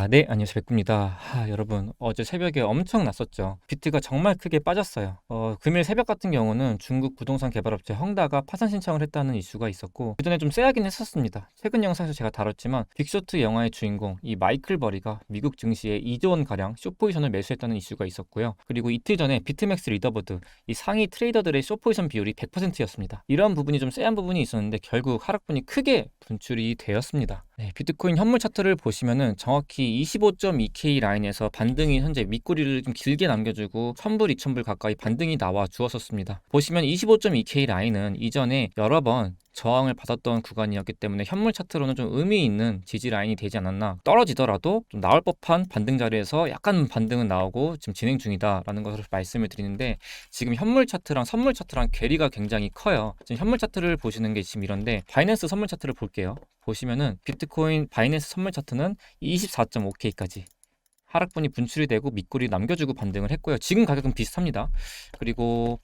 네, 안녕하세요. 백구입니다. 여러분, 어제 새벽에 엄청 났었죠. 비트가 정말 크게 빠졌어요. 금일 새벽 같은 경우는 중국 부동산 개발업체 헝다가 파산 신청을 했다는 이슈가 있었고, 그전에 좀 쎄하긴 했었습니다. 최근 영상에서 제가 다뤘지만, 빅쇼트 영화의 주인공, 이 마이클 버리가 미국 증시에 2조 원가량 숏포지션을 매수했다는 이슈가 있었고요. 그리고 이틀 전에 비트맥스 리더버드, 이 상위 트레이더들의 숏포지션 비율이 100%였습니다. 이런 부분이 좀 쎄한 부분이 있었는데, 결국 하락분이 크게 분출이 되었습니다. 네, 비트코인 현물 차트를 보시면은 정확히 25.2K 라인에서 반등이 현재 윗꼬리를 좀 길게 남겨주고 1000불, 2000불 가까이 반등이 나와 주었었습니다. 보시면 25.2K 라인은 이전에 여러 번 저항을 받았던 구간이었기 때문에 현물 차트로는 좀 의미 있는 지지 라인이 되지 않았나. 떨어지더라도 좀 나올 법한 반등 자리에서 약간 반등은 나오고 지금 진행 중이다라는 것을 말씀을 드리는데, 지금 현물 차트랑 선물 차트랑 괴리가 굉장히 커요. 지금 현물 차트를 보시는 게 지금 이런데, 바이낸스 선물 차트를 볼게요. 보시면은 비트코인 바이낸스 선물 차트는 24.5K까지 하락분이 분출이 되고 밑꼬리 남겨주고 반등을 했고요. 지금 가격은 비슷합니다. 그리고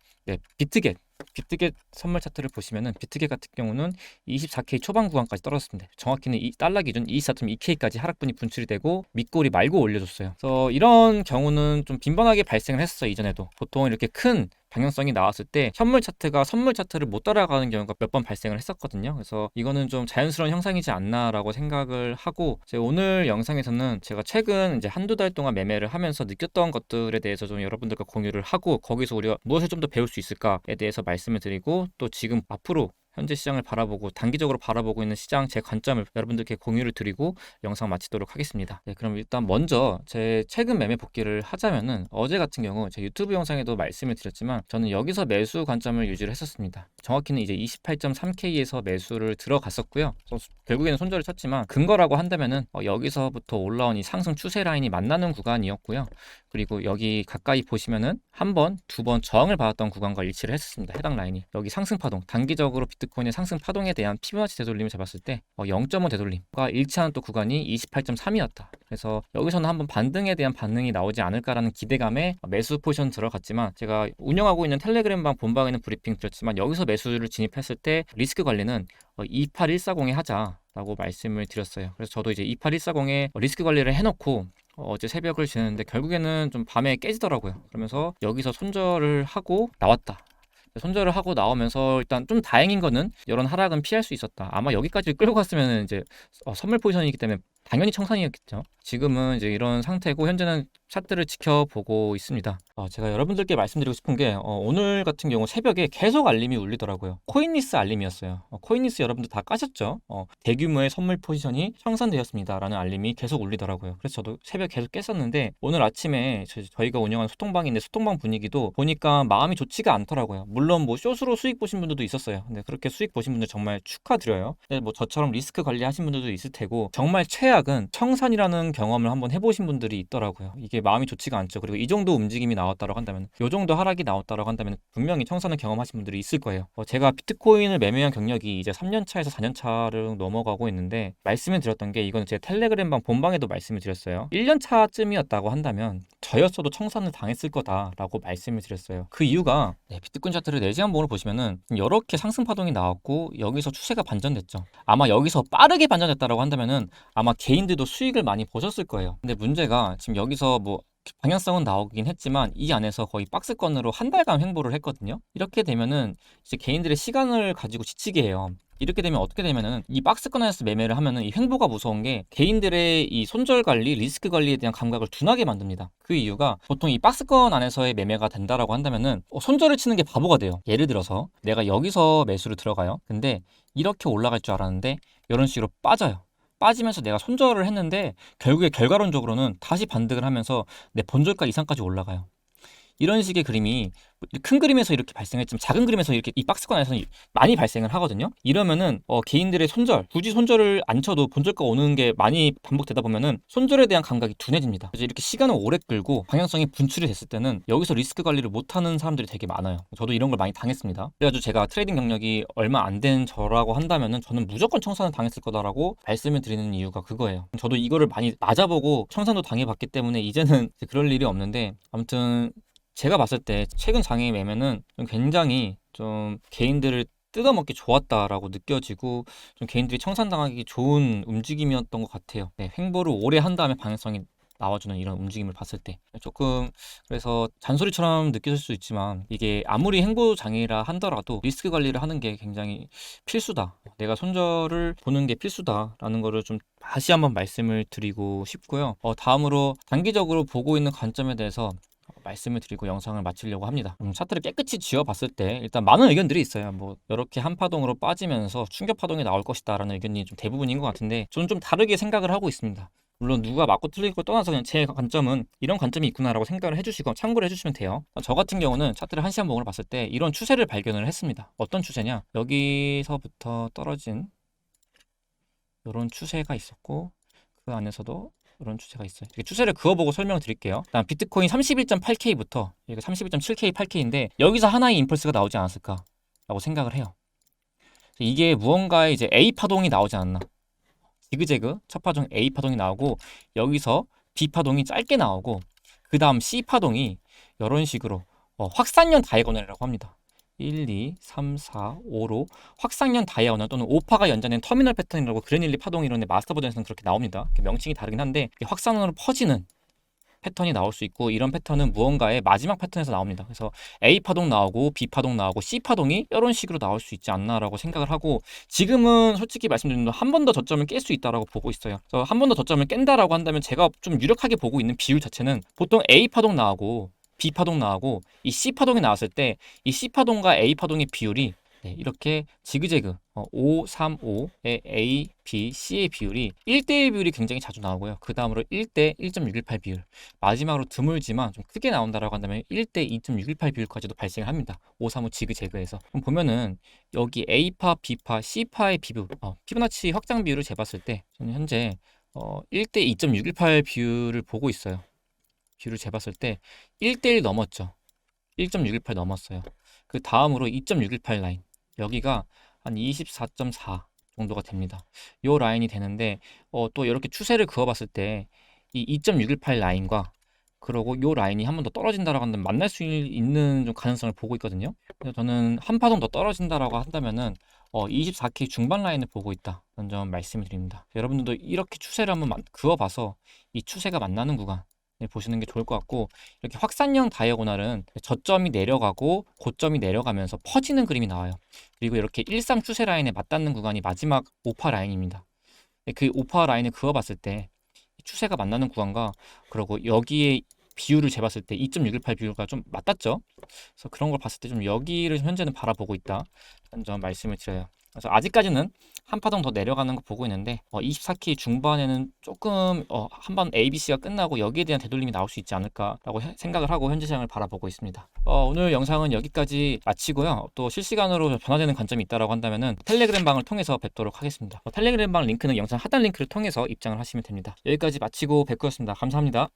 비트겟 선물 차트를 보시면은, 비트겟 같은 경우는 24K 초반 구간까지 떨어졌습니다. 정확히는 달러 기준 24.2K까지 하락분이 분출이 되고 밑꼬리 말고 올려줬어요. 그래서 이런 경우는 좀 빈번하게 발생을 했었어요. 이전에도 보통 이렇게 큰 방향성이 나왔을 때 현물 차트가 선물 차트를 못 따라가는 경우가 몇 번 발생을 했었거든요. 그래서 이거는 좀 자연스러운 현상이지 않나라고 생각을 하고, 제가 오늘 영상에서는 제가 최근 이제 한두 달 동안 매매를 하면서 느꼈던 것들에 대해서 좀 여러분들과 공유를 하고, 거기서 우리가 무엇을 좀 더 배울 수 있을까에 대해서 말씀을 드리고, 또 지금 앞으로 현재 시장을 바라보고 단기적으로 바라보고 있는 시장 제 관점을 여러분들께 공유를 드리고 영상 마치도록 하겠습니다. 네, 그럼 일단 먼저 제 최근 매매 복귀를 하자면은, 어제 같은 경우 제 유튜브 영상에도 말씀을 드렸지만 저는 여기서 매수 관점을 유지를 했었습니다. 정확히는 이제 28.3K에서 매수를 들어갔었고요. 결국에는 손절을 쳤지만 근거라고 한다면은 여기서부터 올라온 이 상승 추세 라인이 만나는 구간이었고요. 그리고 여기 가까이 보시면은 한 번, 두 번 저항을 받았던 구간과 일치를 했었습니다. 해당 라인이. 여기 상승 파동, 단기적으로 비트코인의 상승 파동에 대한 피보나치 되돌림을 잡았을 때 0.5 되돌림과 일치하는 또 구간이 28.3이었다. 그래서 여기서는 한번 반등에 대한 반응이 나오지 않을까라는 기대감에 매수 포지션 들어갔지만, 제가 운영하고 있는 텔레그램방 본방에는 브리핑 드렸지만 여기서 매수를 진입했을 때 리스크 관리는 28140에 하자라고 말씀을 드렸어요. 그래서 저도 이제 28140에 리스크 관리를 해놓고 어제 새벽을 지냈는데 결국에는 좀 밤에 깨지더라고요. 그러면서 여기서 손절을 하고 나왔다. 손절을 하고 나오면서 일단 좀 다행인 거는 이런 하락은 피할 수 있었다. 아마 여기까지 끌고 갔으면 이제 선물 포지션이기 때문에 당연히 청산이었겠죠. 지금은 이제 이런 상태고 현재는 차트를 지켜보고 있습니다. 제가 여러분들께 말씀드리고 싶은 게, 오늘 같은 경우 새벽에 계속 알림이 울리더라고요. 코인리스 알림이었어요. 코인리스 여러분들 다 까셨죠? 대규모의 선물 포지션이 청산되었습니다 라는 알림이 계속 울리더라고요. 그래서 저도 새벽 계속 깼었는데, 오늘 아침에 저희가 운영하는 소통방인데 소통방 분위기도 보니까 마음이 좋지가 않더라고요. 물론 뭐 숏으로 수익 보신 분들도 있었어요. 근데 그렇게 수익 보신 분들 정말 축하드려요. 근데 뭐 저처럼 리스크 관리하신 분들도 있을 테고, 정말 최악은 청산이라는 경험을 한번 해보신 분들이 있더라고요. 이게 마음이 좋지가 않죠. 그리고 이 정도 움직임이 나왔다고 한다면, 이 정도 하락이 나왔다고 한다면 분명히 청산을 경험하신 분들이 있을 거예요. 제가 비트코인을 매매한 경력이 이제 3년차에서 4년차를 넘어가고 있는데, 말씀을 드렸던 게, 이건 제 텔레그램방 본방에도 말씀을 드렸어요. 1년차쯤이었다고 한다면 저였어도 청산을 당했을 거다라고 말씀을 드렸어요. 그 이유가, 비트코인 차트를 4시간 봉으로 보시면은 이렇게 상승 파동이 나왔고 여기서 추세가 반전됐죠. 아마 여기서 빠르게 반전됐다라고 한다면은 아마 개인들도 수익을 많이 보셨을 거예요. 근데 문제가, 지금 여기서 뭐 방향성은 나오긴 했지만 이 안에서 거의 박스권으로 한 달간 횡보를 했거든요. 이렇게 되면은 이제 개인들의 시간을 가지고 지치게 해요. 이렇게 되면 어떻게 되면은, 이 박스권 안에서 매매를 하면은 이 횡보가 무서운 게 개인들의 이 손절 관리, 리스크 관리에 대한 감각을 둔하게 만듭니다. 그 이유가, 보통 이 박스권 안에서의 매매가 된다라고 한다면은 손절을 치는 게 바보가 돼요. 예를 들어서 내가 여기서 매수를 들어가요. 근데 이렇게 올라갈 줄 알았는데 이런 식으로 빠져요. 빠지면서 내가 손절을 했는데 결국에 결과론적으로는 다시 반등을 하면서 내 본절가 이상까지 올라가요. 이런 식의 그림이 큰 그림에서 이렇게 발생했지만 작은 그림에서 이렇게 이 박스권에서 많이 발생을 하거든요. 이러면은 개인들의 손절, 굳이 손절을 안 쳐도 본절가 오는 게 많이 반복되다 보면은 손절에 대한 감각이 둔해집니다. 그래서 이렇게 시간을 오래 끌고 방향성이 분출이 됐을 때는 여기서 리스크 관리를 못하는 사람들이 되게 많아요. 저도 이런 걸 많이 당했습니다. 그래가지고 제가 트레이딩 경력이 얼마 안 된 저라고 한다면은 저는 무조건 청산을 당했을 거다라고 말씀을 드리는 이유가 그거예요. 저도 이거를 많이 맞아보고 청산도 당해봤기 때문에 이제는 그럴 일이 없는데, 아무튼 제가 봤을 때 최근 장의 매매는 굉장히 좀 개인들을 뜯어먹기 좋았다라고 느껴지고 좀 개인들이 청산당하기 좋은 움직임이었던 것 같아요. 네, 횡보를 오래 한 다음에 방향성이 나와주는 이런 움직임을 봤을 때 조금 그래서 잔소리처럼 느껴질 수 있지만 이게 아무리 횡보 장애라 하더라도 리스크 관리를 하는 게 굉장히 필수다. 내가 손절을 보는 게 필수다라는 거를 좀 다시 한번 말씀을 드리고 싶고요. 다음으로 단기적으로 보고 있는 관점에 대해서 말씀을 드리고 영상을 마치려고 합니다. 차트를 깨끗이 지워봤을 때 일단 많은 의견들이 있어요. 뭐 이렇게 한 파동으로 빠지면서 충격 파동이 나올 것이다 라는 의견이 좀 대부분인 것 같은데 저는 좀 다르게 생각을 하고 있습니다. 물론 누가 맞고 틀릴 걸 떠나서 그냥 제 관점은 이런 관점이 있구나라고 생각을 해주시고 참고를 해주시면 돼요. 저 같은 경우는 차트를 한시간봉으로 봤을 때 이런 추세를 발견을 했습니다. 어떤 추세냐? 여기서부터 떨어진 이런 추세가 있었고 그 안에서도 이런 추세가 있어요. 이렇게 추세를 그어보고 설명을 드릴게요. 일단 비트코인 31.8K부터 여기가 31.7K, 8K인데 여기서 하나의 임펄스가 나오지 않았을까라고 생각을 해요. 이게 무언가의 이제 A 파동이 나오지 않았나. 지그재그 첫 파동 A 파동이 나오고 여기서 B 파동이 짧게 나오고 그 다음 C 파동이 이런 식으로 확산형 다이아고널이라고 합니다. 1, 2, 3, 4, 5로 확산형 다이아고널 또는 5파가 연장된 터미널 패턴이라고 그레닐리 파동 이론의 마스터 버전에서는 그렇게 나옵니다. 명칭이 다르긴 한데 확산으로 퍼지는 패턴이 나올 수 있고 이런 패턴은 무언가의 마지막 패턴에서 나옵니다. 그래서 A 파동 나오고 B 파동 나오고 C 파동이 이런 식으로 나올 수 있지 않나라고 생각을 하고 지금은 솔직히 말씀드리면 한 번 더 저점을 깰 수 있다라고 보고 있어요. 그래서 한 번 더 저점을 깬다라고 한다면 제가 좀 유력하게 보고 있는 비율 자체는 보통 A 파동 나오고 B 파동 나오고 이 C 파동이 나왔을 때 이 C 파동과 A 파동의 비율이 이렇게 지그재그 5, 3, 5의 A, B, C의 비율이 1대1 비율이 굉장히 자주 나오고요. 그 다음으로 1대 1.618 비율 마지막으로 드물지만 좀 크게 나온다라고 한다면 1대 2.618 비율까지도 발생을 합니다. 5, 3, 5 지그재그에서 그럼 보면은 여기 A파, B파, C파의 비율 피보나치 확장 비율을 재봤을 때 저는 현재 1대 2.618 비율을 보고 있어요. 비율을 재봤을 때 1대1 넘었죠. 1.618 넘었어요. 그 다음으로 2.618 라인 여기가 한 24.4 정도가 됩니다. 요 라인이 되는데 또 이렇게 추세를 그어봤을 때 이 2.618 라인과 그러고 요 라인이 한 번 더 떨어진다라고 한다면 만날 수 있는 좀 가능성을 보고 있거든요. 그래서 저는 한 파동 더 떨어진다라고 한다면은 24K 중반 라인을 보고 있다. 그런 점 말씀을 드립니다. 여러분들도 이렇게 추세를 한번 그어봐서 이 추세가 만나는 구간 보시는 게 좋을 것 같고 이렇게 확산형 다이아고널은 저점이 내려가고 고점이 내려가면서 퍼지는 그림이 나와요. 그리고 이렇게 13 추세 라인에 맞닿는 구간이 마지막 5파 라인입니다. 그 5파 라인을 그어봤을 때 추세가 만나는 구간과 그리고 여기에 비율을 재봤을 때 2.618 비율과 좀 맞닿죠. 그래서 그런 걸 봤을 때 좀 여기를 현재는 바라보고 있다. 이런 점 말씀을 드려요. 그래서 아직까지는 한 파동 더 내려가는 거 보고 있는데 24K 중반에는 조금 한번 ABC가 끝나고 여기에 대한 되돌림이 나올 수 있지 않을까라고 생각을 하고 현재 시장을 바라보고 있습니다. 오늘 영상은 여기까지 마치고요. 또 실시간으로 변화되는 관점이 있다라고 한다면은 텔레그램 방을 통해서 뵙도록 하겠습니다. 텔레그램 방 링크는 영상 하단 링크를 통해서 입장을 하시면 됩니다. 여기까지 마치고 뵙겠습니다. 감사합니다.